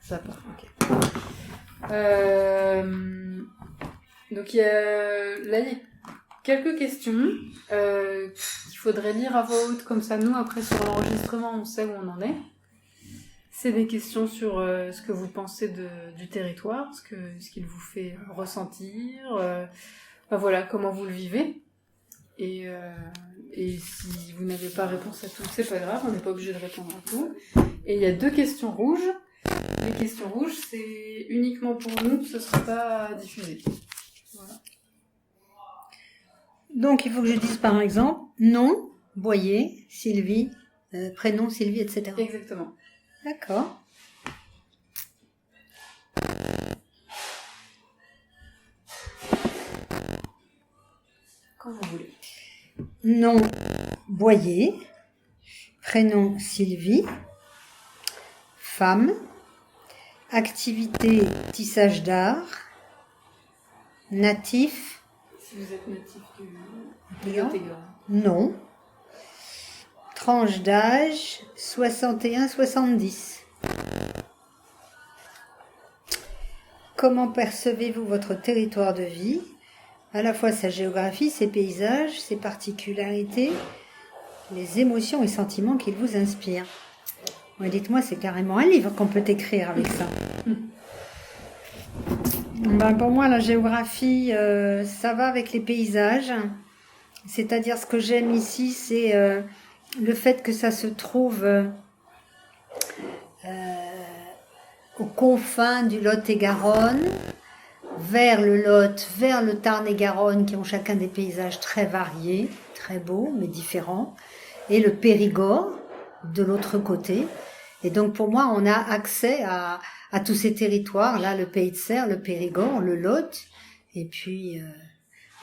Ça part, ok. Donc il y a quelques questions qu'il faudrait lire à voix haute, comme ça nous après sur l'enregistrement on sait où on en est. C'est des questions sur ce que vous pensez du territoire, ce qu'il vous fait ressentir, voilà, comment vous le vivez. Et si vous n'avez pas réponse à tout, c'est pas grave, on n'est pas obligé de répondre à tout. Et il y a 2 questions rouges. Les questions rouges, c'est uniquement pour nous, ce ne sera pas diffusé. Voilà. Donc il faut que je dise par exemple nom, Boyer, Sylvie, prénom Sylvie, etc. Exactement. D'accord. Quand vous voulez. Nom, Boyer, prénom Sylvie, femme, activité tissage d'art, natif. Si vous êtes natif du Bien. Lot-et-Garonne. Non. Tranche d'âge 61-70. Comment percevez-vous votre territoire de vie, à la fois sa géographie, ses paysages, ses particularités, les émotions et sentiments qu'il vous inspire? Ouais, dites-moi, c'est carrément un livre qu'on peut écrire avec ça. Ben, pour moi, la géographie, ça va avec les paysages. C'est-à-dire, ce que j'aime ici, c'est le fait que ça se trouve aux confins du Lot-et-Garonne, vers le Lot, vers le Tarn-et-Garonne, qui ont chacun des paysages très variés, très beaux, mais différents, et le Périgord, de l'autre côté. Et donc, pour moi, on a accès à tous ces territoires, là, le Pays de Serre, le Périgord, le Lot, et puis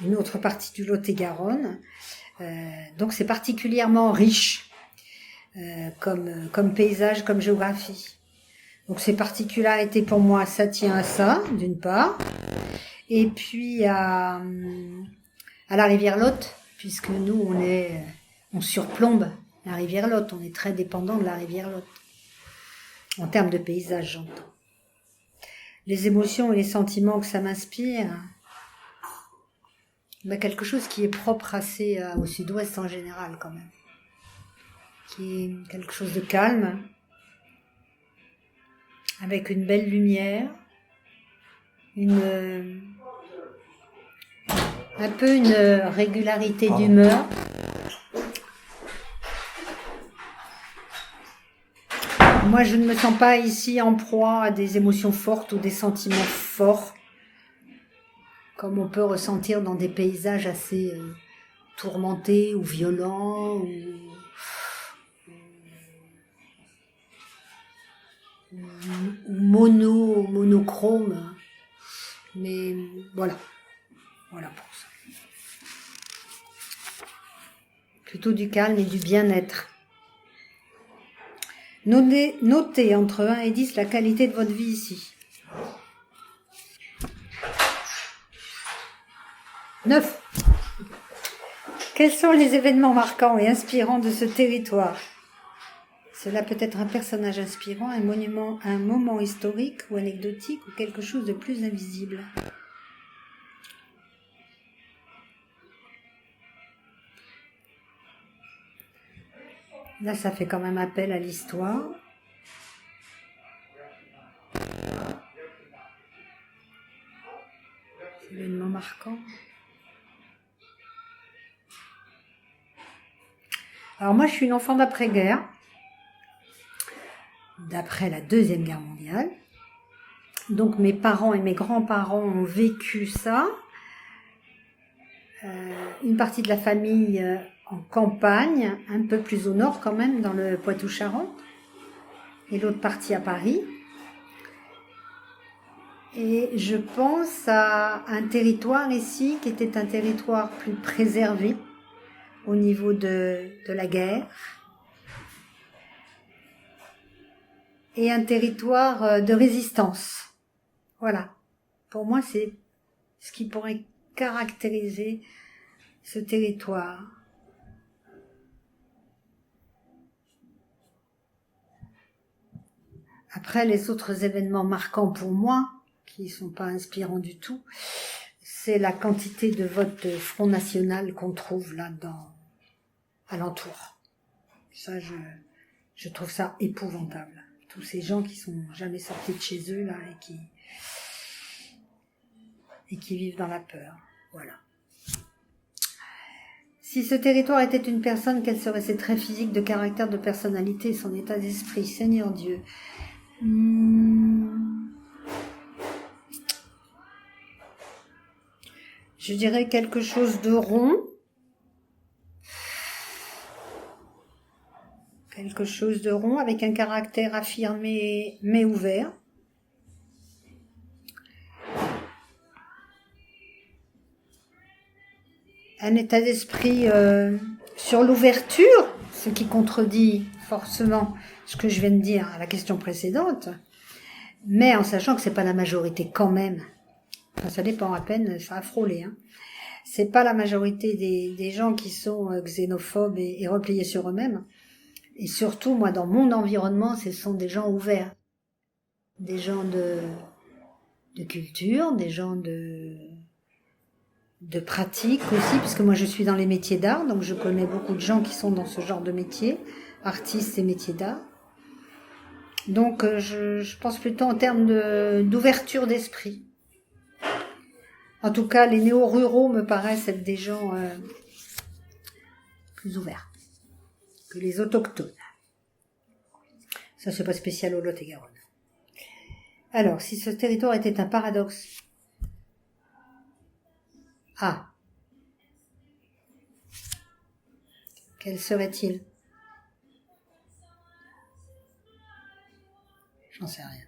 une autre partie du Lot-et-Garonne. Donc, c'est particulièrement riche comme paysage, comme géographie. Donc, ces particularités, pour moi, ça tient à ça, d'une part. Et puis, à la rivière Lot, puisque nous, on surplombe la rivière Lot. On est très dépendant de la rivière Lot. En termes de paysage, j'entends. Les émotions et les sentiments que ça m'inspire, ben quelque chose qui est propre assez au sud-ouest en général, quand même. Qui est quelque chose de calme, avec une belle lumière, un peu une régularité d'humeur. Moi, je ne me sens pas ici en proie à des émotions fortes ou des sentiments forts, comme on peut ressentir dans des paysages assez tourmentés ou violents, ou monochrome. Mais voilà pour ça. Plutôt du calme et du bien-être. Notez entre 1 et 10 la qualité de votre vie ici. 9. Quels sont les événements marquants et inspirants de ce territoire? Cela peut être un personnage inspirant, un monument, un moment historique ou anecdotique ou quelque chose de plus invisible. Là, ça fait quand même appel à l'histoire. Événement marquant. Alors moi, je suis une enfant d'après-guerre, d'après la Deuxième Guerre mondiale. Donc mes parents et mes grands-parents ont vécu ça. Une partie de la famille en campagne, un peu plus au nord quand même, dans le Poitou-Charentes, et l'autre partie à Paris. Et je pense à un territoire ici qui était un territoire plus préservé au niveau de la guerre, et un territoire de résistance. Voilà. Pour moi, c'est ce qui pourrait caractériser ce territoire. Après, les autres événements marquants pour moi, qui ne sont pas inspirants du tout, c'est la quantité de votes de Front National qu'on trouve là alentour. Ça, je trouve ça épouvantable. Tous ces gens qui sont jamais sortis de chez eux là et qui vivent dans la peur. Voilà. Si ce territoire était une personne, quels seraient ses traits physiques, de caractère, de personnalité, son état d'esprit, Seigneur Dieu? Je dirais quelque chose de rond. Quelque chose de rond avec un caractère affirmé mais ouvert. Un état d'esprit sur l'ouverture, ce qui contredit forcément ce que je viens de dire à la question précédente, mais en sachant que c'est pas la majorité quand même. Enfin, ça dépend à peine, ça a frôlé. Hein. C'est pas la majorité des gens qui sont xénophobes et repliés sur eux-mêmes. Et surtout, moi, dans mon environnement, ce sont des gens ouverts. Des gens de culture, des gens de pratique aussi, puisque moi je suis dans les métiers d'art, donc je connais beaucoup de gens qui sont dans ce genre de métier, artistes et métiers d'art. Donc je pense plutôt en termes d'ouverture d'esprit. En tout cas, les néo-ruraux me paraissent être des gens plus ouverts que les autochtones. Ça, c'est pas spécial au Lot-et-Garonne. Alors, si ce territoire était un paradoxe... Ah. Quel serait-il? J'en sais rien.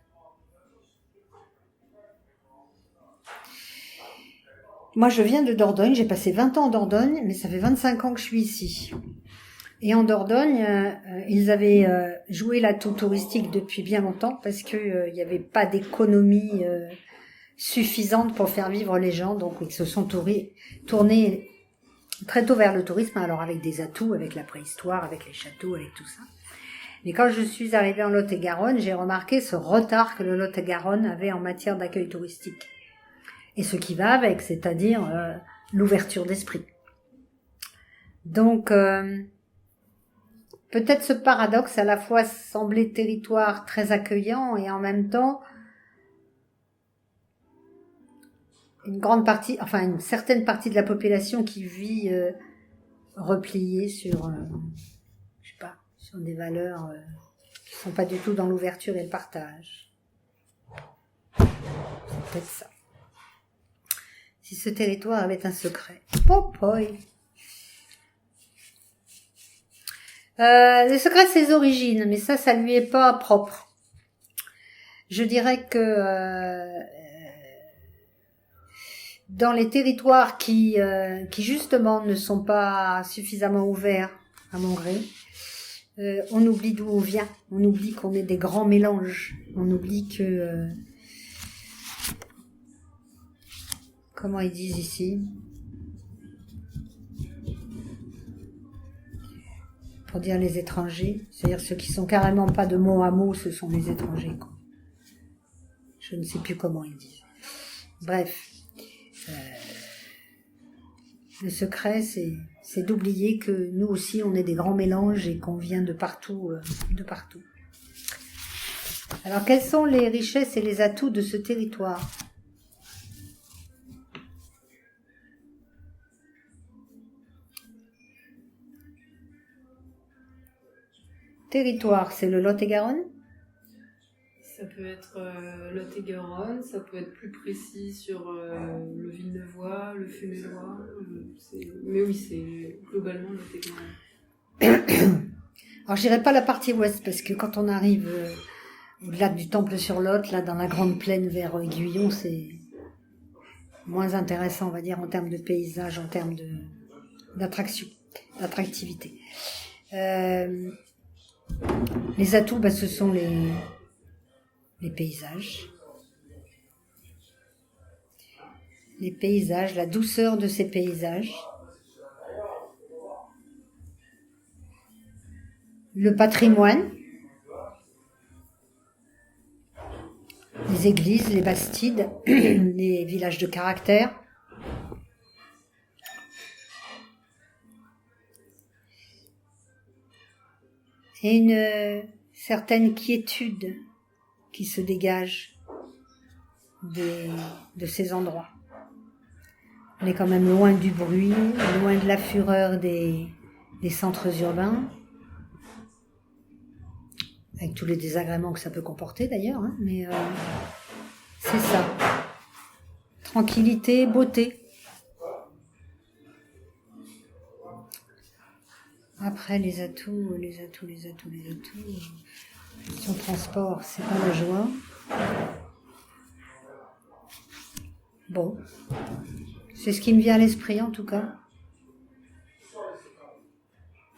Moi, je viens de Dordogne, j'ai passé 20 ans en Dordogne, mais ça fait 25 ans que je suis ici. Et en Dordogne, ils avaient joué l'atout touristique depuis bien longtemps parce que n'y avait pas d'économie suffisante pour faire vivre les gens, donc ils se sont tournés très tôt vers le tourisme, alors avec des atouts, avec la préhistoire, avec les châteaux, avec tout ça. Mais quand je suis arrivée en Lot-et-Garonne, j'ai remarqué ce retard que le Lot-et-Garonne avait en matière d'accueil touristique. Et ce qui va avec, c'est-à-dire l'ouverture d'esprit. Donc, peut-être ce paradoxe à la fois semblait territoire très accueillant et en même temps une certaine partie de la population qui vit repliée sur, je sais pas, sur des valeurs qui sont pas du tout dans l'ouverture et le partage. C'est peut-être ça. Si ce territoire avait un secret. Le secret de ses origines, mais ça lui est pas propre. Je dirais que dans les territoires qui justement ne sont pas suffisamment ouverts à mon gré, on oublie d'où on vient, on oublie qu'on est des grands mélanges, on oublie que comment ils disent ici, pour dire les étrangers, c'est-à-dire ceux qui sont carrément pas de mot à mot, ce sont les étrangers, quoi. Je ne sais plus comment ils disent. Bref. Le secret, c'est d'oublier que nous aussi, on est des grands mélanges et qu'on vient de partout, Alors, quelles sont les richesses et les atouts de ce territoire? Territoire, c'est le Lot-et-Garonne? Ça peut être Lot-et-Garonne, ça peut être plus précis sur le Villeneuvois, le Fumélois. Mais oui, c'est globalement Lot-et-Garonne. Alors, je dirais pas la partie ouest, parce que quand on arrive au lac du Temple-sur-Lot, là, dans la grande plaine vers Guyon, c'est moins intéressant, on va dire, en termes de paysage, en termes d'attractivité. Les atouts, ce sont les paysages. Les paysages, la douceur de ces paysages. Le patrimoine. les églises, les bastides, les villages de caractère. Et une certaine quiétude qui se dégage de ces endroits. On est quand même loin du bruit, loin de la fureur des centres urbains, avec tous les désagréments que ça peut comporter d'ailleurs, hein, mais c'est ça. Tranquillité, beauté. Après, les atouts. Son transport, c'est pas la joie. Bon. C'est ce qui me vient à l'esprit, en tout cas.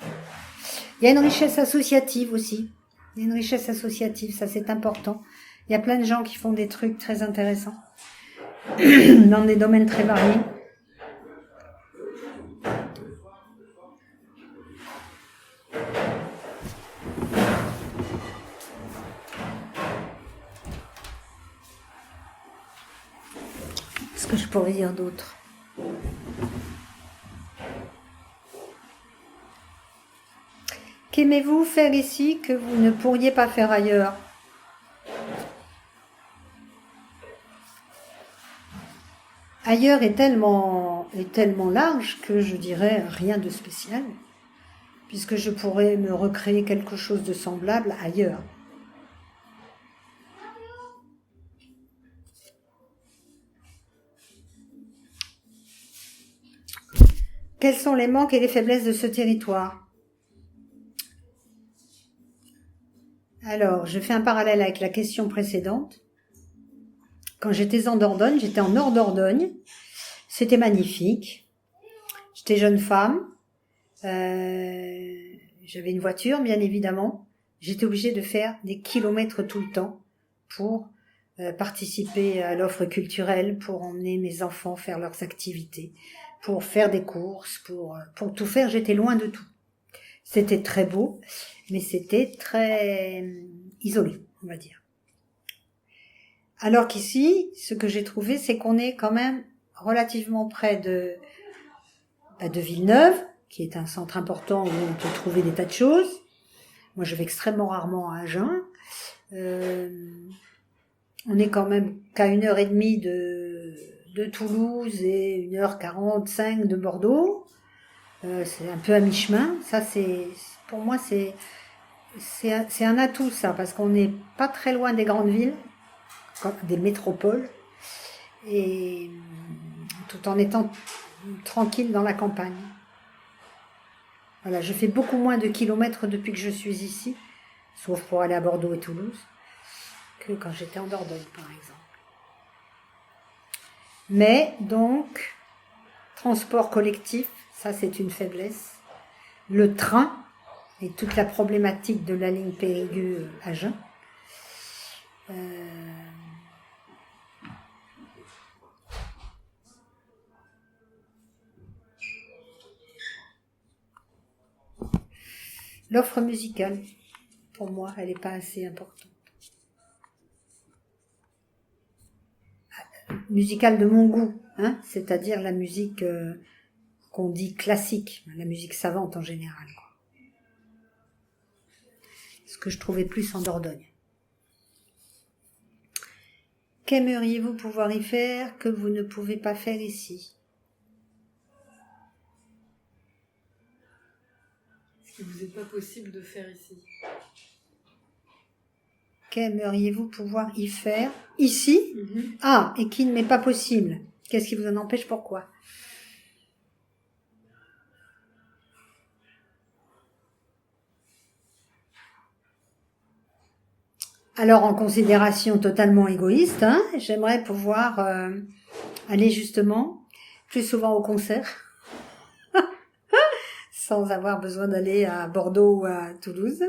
Il y a une richesse associative aussi. Il y a une richesse associative, ça c'est important. Il y a plein de gens qui font des trucs très intéressants dans des domaines très variés. Qu'est-ce que je pourrais dire d'autre ? Qu'aimez-vous faire ici que vous ne pourriez pas faire ailleurs ? Ailleurs est tellement large que je dirais rien de spécial, puisque je pourrais me recréer quelque chose de semblable ailleurs. Quels sont les manques et les faiblesses de ce territoire ? Alors, je fais un parallèle avec la question précédente. Quand j'étais en Dordogne, j'étais en nord Dordogne. C'était magnifique. J'étais jeune femme. J'avais une voiture, bien évidemment. J'étais obligée de faire des kilomètres tout le temps pour participer à l'offre culturelle, pour emmener mes enfants faire leurs activités, pour faire des courses, pour tout faire. J'étais loin de tout. C'était très beau, mais c'était très isolé, on va dire. Alors qu'ici, ce que j'ai trouvé, c'est qu'on est quand même relativement près de Villeneuve, qui est un centre important où on peut trouver des tas de choses. Moi, je vais extrêmement rarement à Agen. On est quand même qu'à 1h30 de Toulouse et 1h45 de Bordeaux. C'est un peu à mi-chemin. Ça, pour moi, c'est un atout, ça, parce qu'on n'est pas très loin des grandes villes, des métropoles, et tout en étant tranquille dans la campagne. Voilà, je fais beaucoup moins de kilomètres depuis que je suis ici, sauf pour aller à Bordeaux et Toulouse, que quand j'étais en Dordogne, par exemple. Mais, donc, transport collectif, ça c'est une faiblesse. Le train, et toute la problématique de la ligne Périgueux-Agen. L'offre musicale, pour moi, elle n'est pas assez importante. Musicale de mon goût, hein, c'est-à-dire la musique qu'on dit classique, la musique savante en général. Ce que je trouvais plus en Dordogne. Qu'aimeriez-vous pouvoir y faire que vous ne pouvez pas faire ici ? Ce qui vous est pas possible de faire ici. Qu'aimeriez-vous pouvoir y faire ici ? Ah, et qui ne m'est pas possible. Qu'est-ce qui vous en empêche ? Pourquoi ? Alors, en considération totalement égoïste, hein, j'aimerais pouvoir aller justement plus souvent au concert, sans avoir besoin d'aller à Bordeaux ou à Toulouse.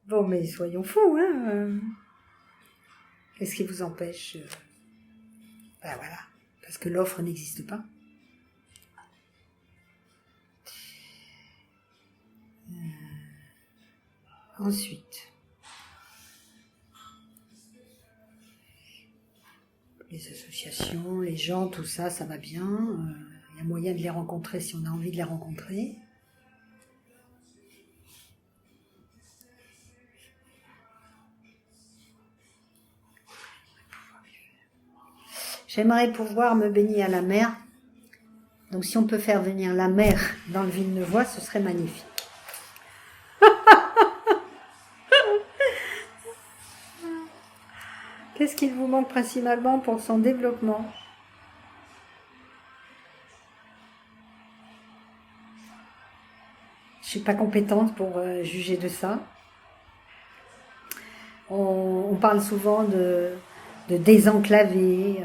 Bon, mais soyons fous, hein. Qu'est-ce qui vous empêche ? Ben voilà, parce que l'offre n'existe pas. Ensuite... Les associations, les gens, tout ça, ça va bien. Il y a moyen de les rencontrer si on a envie de les rencontrer. J'aimerais pouvoir me baigner à la mer. Donc si on peut faire venir la mer dans le Villeneuvois, ce serait magnifique. Qu'est-ce qu'il vous manque principalement pour son développement? Je suis pas compétente pour juger de ça. On parle souvent de désenclaver.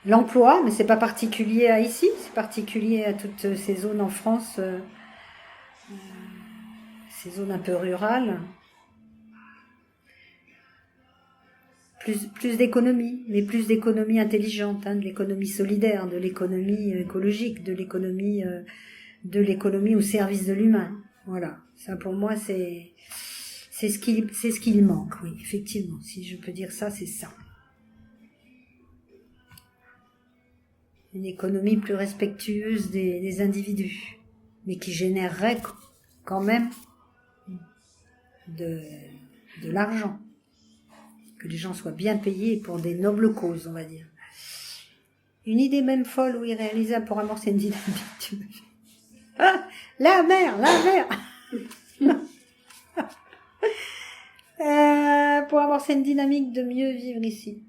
L'emploi, mais c'est pas particulier à ici, c'est particulier à toutes ces zones en France, ces zones un peu rurales. Plus d'économie, mais plus d'économie intelligente, de l'économie solidaire, de l'économie écologique, de l'économie au service de l'humain. Voilà, ça pour moi c'est ce qu'il manque, oui, effectivement. Si je peux dire ça, c'est ça. Une économie plus respectueuse des individus, mais qui générerait quand même de l'argent. Que les gens soient bien payés pour des nobles causes, on va dire. Une idée même folle ou irréalisable pour amorcer une dynamique. Ah, la mer pour amorcer une dynamique de mieux vivre ici.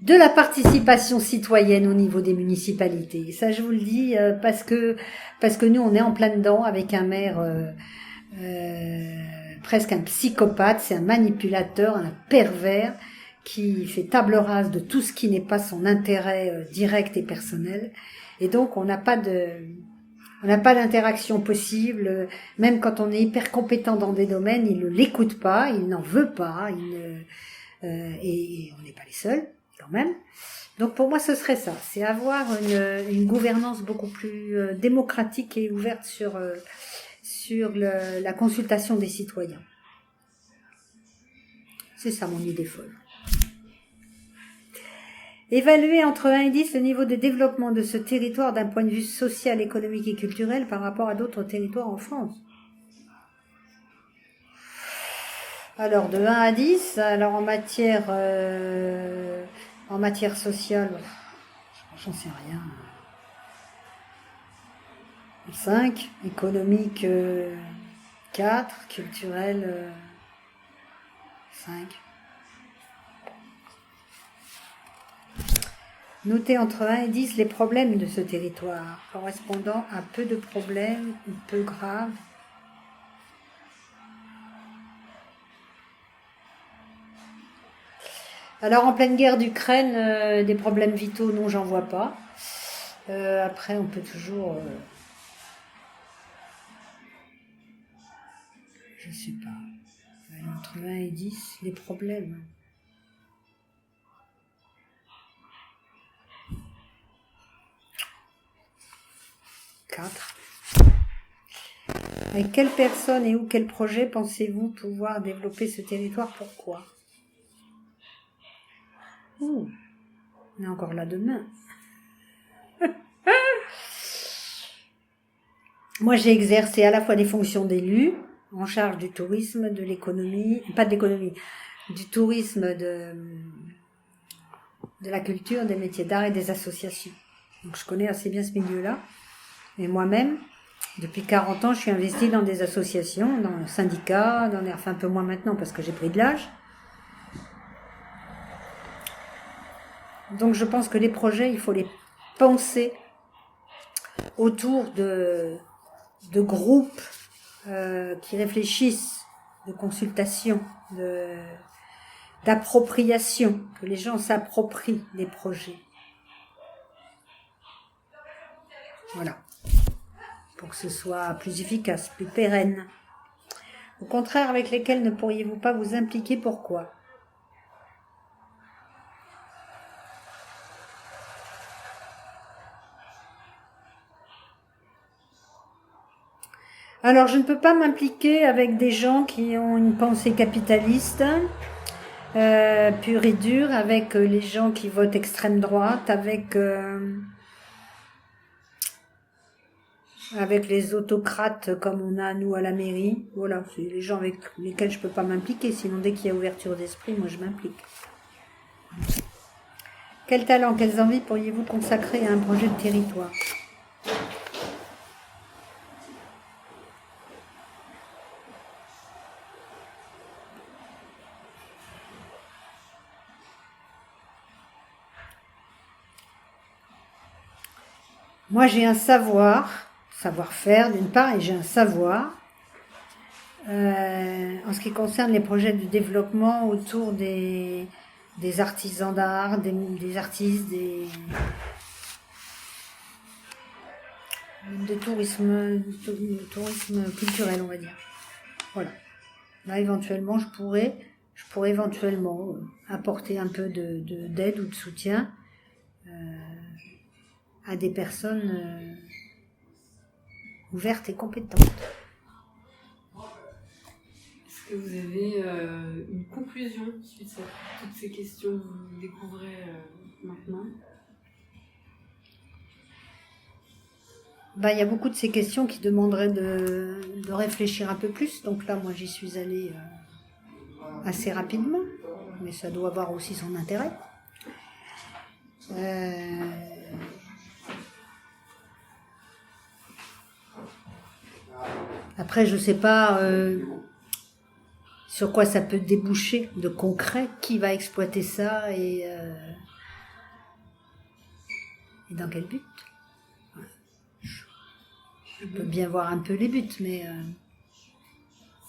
De la participation citoyenne au niveau des municipalités. Ça, je vous le dis parce que nous, on est en plein dedans avec un maire presque un psychopathe, c'est un manipulateur, un pervers qui fait table rase de tout ce qui n'est pas son intérêt direct et personnel. Et donc, on n'a pas d'interaction possible. Même quand on est hyper compétent dans des domaines, il ne l'écoute pas, il n'en veut pas, et on n'est pas les seuls. Quand même. Donc pour moi ce serait ça, c'est avoir une gouvernance beaucoup plus démocratique et ouverte sur la consultation des citoyens. C'est ça mon idée folle. Évaluer entre 1 et 10 le niveau de développement de ce territoire d'un point de vue social, économique et culturel par rapport à d'autres territoires en France. Alors de 1 à 10, alors en matière sociale, j'en sais rien. 5, économique 4, culturel 5. Notez entre 1 et 10 les problèmes de ce territoire, correspondant à peu de problèmes ou peu graves. Alors en pleine guerre d'Ukraine, des problèmes vitaux, non, j'en vois pas. Après, on peut toujours, je sais pas, entre 1 et 10, les problèmes. Avec quelle personne et ou quel projet pensez-vous pouvoir développer ce territoire? Pourquoi? On est encore là demain. Moi, j'ai exercé à la fois des fonctions d'élu, en charge du tourisme, de l'économie, pas de l'économie, du tourisme, de la culture, des métiers d'art et des associations. Donc, je connais assez bien ce milieu-là. Et moi-même, depuis 40 ans, je suis investie dans des associations, dans le syndicat, enfin un peu moins maintenant parce que j'ai pris de l'âge. Donc je pense que les projets, il faut les penser autour de groupes qui réfléchissent, de consultation, d'appropriation, que les gens s'approprient les projets. Voilà. Pour que ce soit plus efficace, plus pérenne. Au contraire, avec lesquels ne pourriez-vous pas vous impliquer? Pourquoi? Alors, je ne peux pas m'impliquer avec des gens qui ont une pensée capitaliste, pure et dure, avec les gens qui votent extrême droite, avec les autocrates comme on a nous à la mairie. Voilà, c'est les gens avec lesquels je peux pas m'impliquer. Sinon, dès qu'il y a ouverture d'esprit, moi je m'implique. Quel talent, quelles envies pourriez-vous consacrer à un projet de territoire? Moi, j'ai un savoir-faire d'une part, et j'ai un savoir en ce qui concerne les projets de développement autour des artisans d'art, des artistes, du tourisme culturel, on va dire. Voilà. Là, éventuellement, je pourrais éventuellement apporter un peu d'aide ou de soutien à des personnes ouvertes et compétentes. Est-ce que vous avez une conclusion suite à toutes ces questions que vous découvrez maintenant? Il y a beaucoup de ces questions qui demanderaient de réfléchir un peu plus. Donc là, moi, j'y suis allée assez rapidement, mais ça doit avoir aussi son intérêt. Après, je sais pas sur quoi ça peut déboucher de concret, qui va exploiter ça et dans quel but. Je peux bien voir un peu les buts, mais...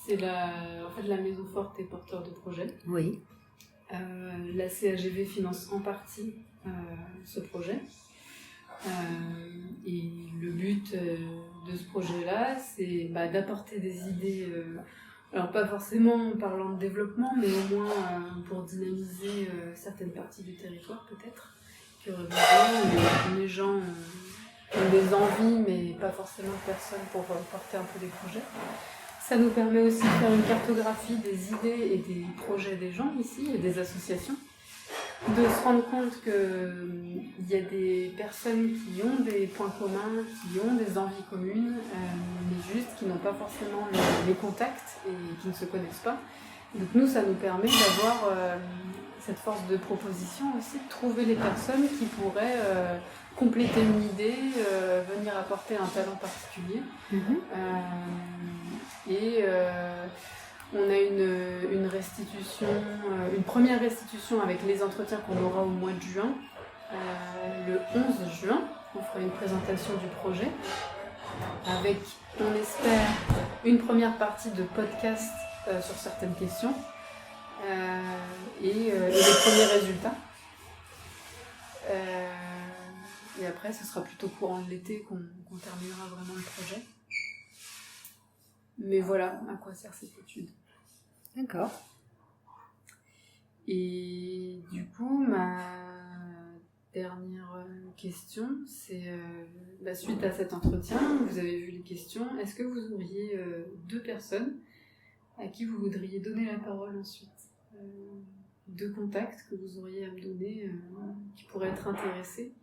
C'est en fait, la Maison Forte est porteur de projet. Oui. La CAGV finance en partie ce projet. Et le but de ce projet-là, c'est d'apporter des idées, alors pas forcément en parlant de développement, mais au moins pour dynamiser certaines parties du territoire peut-être, qui auraient besoin, où les gens ont des envies, mais pas forcément de personnes pour porter un peu des projets. Ça nous permet aussi de faire une cartographie des idées et des projets des gens ici et des associations, de se rendre compte qu'il y a des personnes qui ont des points communs, qui ont des envies communes, mais juste qui n'ont pas forcément les contacts et qui ne se connaissent pas. Donc nous, ça nous permet d'avoir cette force de proposition aussi, de trouver les personnes qui pourraient compléter une idée, venir apporter un talent particulier. On a une restitution, une première restitution avec les entretiens qu'on aura au mois de juin. Le 11 juin, on fera une présentation du projet avec, on espère, une première partie de podcast sur certaines questions et les premiers résultats. Et après, ce sera plutôt courant de l'été qu'on terminera vraiment le projet. Mais voilà à quoi sert cette étude. D'accord. Et du coup, ma dernière question, c'est suite à cet entretien, vous avez vu les questions, est-ce que vous auriez 2 personnes à qui vous voudriez donner la parole ensuite, 2 contacts que vous auriez à me donner qui pourraient être intéressés